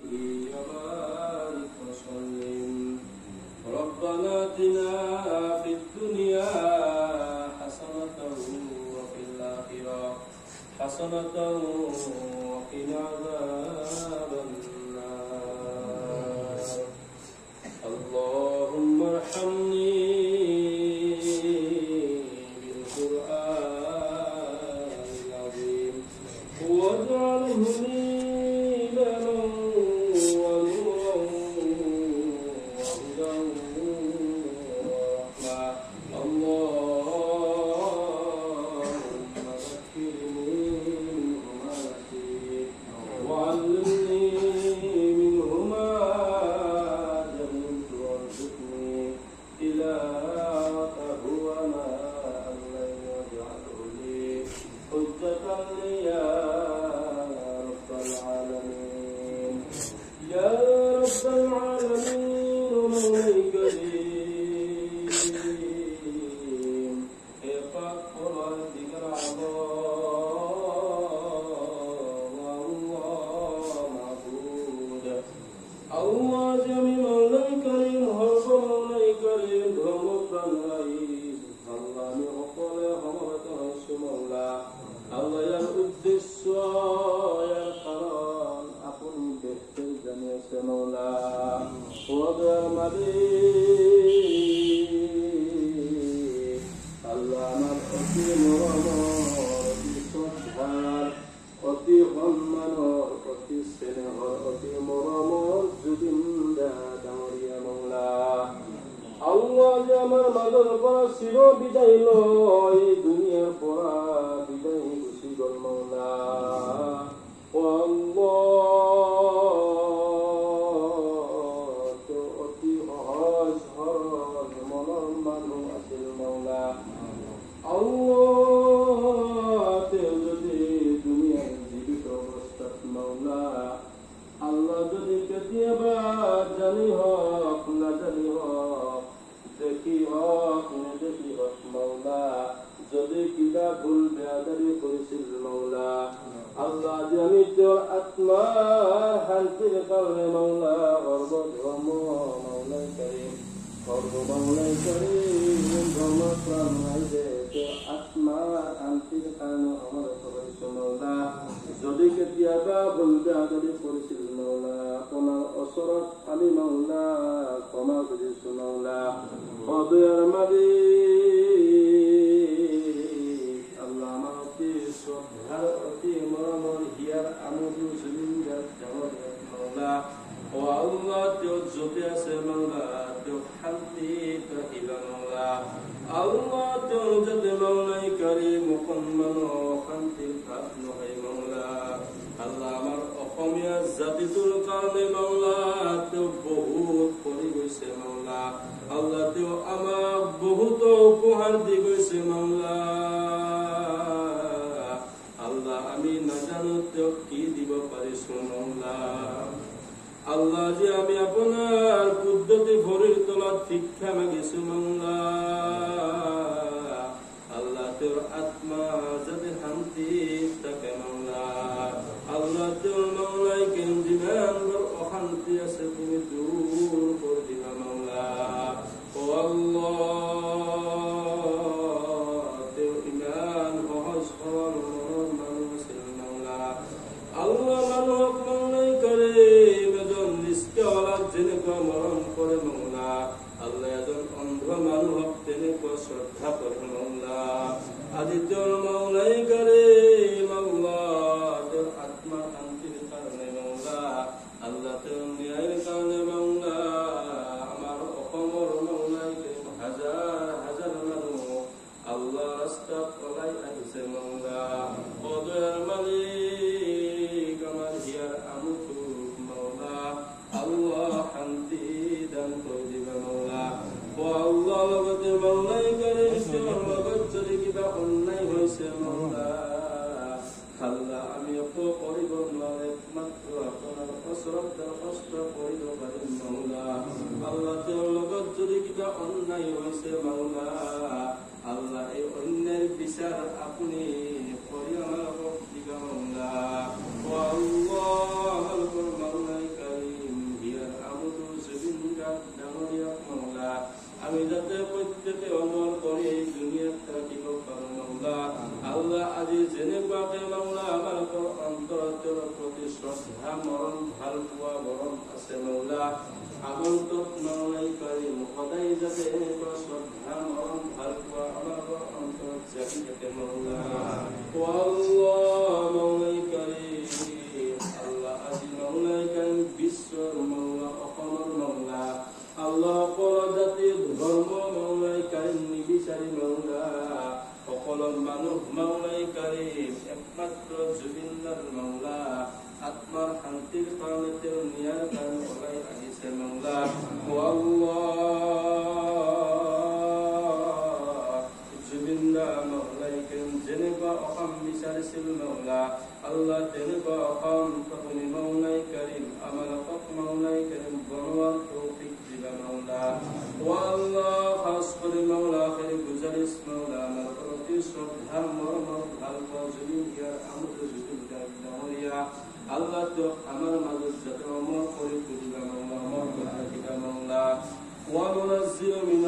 وبارك وسلم ربنا آتنا في الدنيا حسنة وفي الآخرة حسنة وقنا عذاب النار اللهم ارحمني بالقرآن العظيم واجعله لي إماما ونورا وهدى ورحمة اللهم ذكرني منه ما نسيت وعلمني منه ما جهلت وارزقني تلاوته وما الليل واجعله لي حجة لي يا رب العالمين يا رب العالمين مولاي كريم ارفع قرآنك العظام الله معبود الله جميع مولاي كريم هرب مولاي كريم ধর্ম প্রাণ রাইস আল্লাহ আমি সকলে সমবেত হৈছো মৌলা আল্লাহ ইয়াৰ উদ্দেশ্য ইয়াৰ কাৰণ আপুনি দেখতে জানি আছে মৌলা ওয়াদার মালিক আল্লাহ আমার অতি মৰমৰ অতি শ্ৰদ্ধাৰ অতি সন্মানৰ অতি স্নেহৰ অতি মৰমৰ জুবিন্দা ডাঙৰীয়া মৌলা আল্লাহ যে আমার মাজৰ পৰা চিৰ বিদায় লয় দুনিয়াৰ পৰা বিদায় গুচি গল মৌলা ও আল্লাহ তেওঁ অতি সহজ সৰল মনৰ মানুহ আছিল মৌলা আল্লাহ তেওঁ যদি দুনিয়াৰ জীৱিত অৱস্থাত মৌলা আল্লাহ যদি কেতিয়াবা জানি হওক নাজানি হওক দেখি হওক নেদেখি হওক মৌলা যদি কিবা ভুল বেয়াদারি কৰিছিল মৌলা আল্লাহ যে আমি তেওঁৰ আত্মাৰ শান্তিৰ কাৰণে মৌলা সৰ্বধৰ্ম মৌলাই কৰিম সৰ্বমৌলাই কৰিম ধৰ্ম প্ৰাণ ৰাইজে তেওঁৰ আত্মাৰ শান্তিৰ কাৰণে সমৰত কৰিছো মৌলা যদি কেতিয়াবা ভুল বেয়াদারি কৰিছিল মৌলা আপোনাৰ ওচৰত আমি মৌলা ক্ষমা খুজিছো মৌলা অদয়াৰ মালিক আল্লাহ আমাৰ অতি শ্ৰদ্ধাৰ অতি মৰমৰ হিয়াৰ আমোদু জুবিন্দাৰ ডাঙৰীয়া মৌলা ও আল্লাহ তেওঁ য'তে আছে মৌলা তেওঁ শান্তিত ৰাখিবা মৌলা আল্লাহ তেওঁ যাতে মৌলাই কাৰিম অকণমানো শান্তিৰ ভাৱ নহয় মৌলা আল্লাহ আমাৰ অসমীয়া জাতিটোৰ কাৰণে মৌলা তেওঁ বহুত কৰি গৈছে মৌলা আল্লাহ তেওঁ আমাক বহুত উপহাৰ দি গৈছে মৌলা আল্লাহ আমি নাজানো তেওঁক কি দিব পাৰিছো মৌলা আল্লাহ যে আমি আপোনাৰ কুদৰতি ভৰিৰ তলত ভিক্ষা মাগিছো মৌলা আল্লাহ তেওঁৰ আত্মা যাতে শান্তিত থাকে মৌলা আল্লাহ তেওঁৰ মৌলাই কেন যিমানবোৰ অশান্তি আছে তুমি দূৰ কৰি দিবা মৌলা ও আল্লাহ তেওঁ ইমান সহজ সৰল মনৰ মানুহ আছিল মৌলা আল্লাহ মানুহক মৌলাই কৰিম এজন নিষ্কালাক যেনেকুৱা মৰম কৰে মৌলা আল্লাহ এজন অন্ধ মানুহক তেনেকুৱা শ্ৰদ্ধা কৰে মৌলা আজি তেওঁৰ মৌলাই কৰিম আল্লাহ তেওঁৰ আত্মাৰ শান্তিৰ কাৰণে মৌলা আল্লাহ তেওঁৰ ন্যায়ৰ কাৰণে মৌলা আমাৰ অসমৰ মৌলাই কৰিম হাজাৰ হাজাৰ মানুহ আল্লাহ ৰাস্তাত ওলাই আহিছে মৌলা অদয়াৰ মালিক আমাৰ হিয়াৰ আমুঠু মৌলা আল্লাহ শান্তি দান কৰি দিবা মৌলা ও আল্লাহ লগতে মৌলাই কৰিম তেওঁৰ লগত যদি কিবা অন্যায় হৈছে মৌলা আল্লাহ আমি একো কৰিব নোৱাৰে মাত্ৰ আপোনাৰ ওচৰত দৰখাস্ত কৰিব পাৰিম মৌলা আল্লাহ তেওঁৰ লগত যদি কিবা অন্যায় হৈছে মৌলা আল্লাহ এই অন্যায় বিচাৰ আপুনি কৰি আমাক দিবা মৌলা ও আল্লাহ আমালোকৰ মৌলাই কাৰিম শ্ৰদ্ধা মৰম ভাল পোৱা মৰম আছে মৌলা আগন্তুক মাওলাই কাৰিম সদায় যাতে এনেকুৱা শ্ৰদ্ধা মৰম ভাল পোৱা আমাৰ অন্তৰত জাগি থাকে মৌলা ও আল্লাহ মাওলাই কাৰিম আল্লাহ আজি মাওলাই কাৰিম বিশ্বৰ মৌলা অসমৰ মৌলা আল্লাহ সকলো জাতি ধৰ্ম মাওলাই কাৰিম নিবিচাৰি মৌলা সকলো মানুহ মাওলাই কাৰিম একমাত্ৰ জুবিনদাৰ মৌলা আত্মাৰ শান্তিৰ কাৰণে তেওঁ নিয়াৰ কাৰণে ওলাই আহিছে মৌলা ও আল্লাহ জুবিনদা মাওলাই কাৰিম যেনেকুৱা অসম বিচাৰিছিল মৌলা আল্লাহ তেনেকুৱা অসম আপুনি মাওলাই কাৰিম আমাক মাওলাই কাৰিম বনোৱাৰ তৌফিক দিবা মৌলা ও আল্লাহ খাস কৰি মৌলা আখিৰ গুজাৰিশ মৌলা আমাৰ প্ৰতি শ্ৰদ্ধা মৰমৰ ভাল পোৱা জুবিন ইয়াৰ আমোদ জুবিন ডাঙৰীয়া আল্লাহ তো আমার মাজত যত অমর করে তুলিবা মৌলা অমর করে দিবা মৌলা ওয়া মুনাজ্জিলু মিন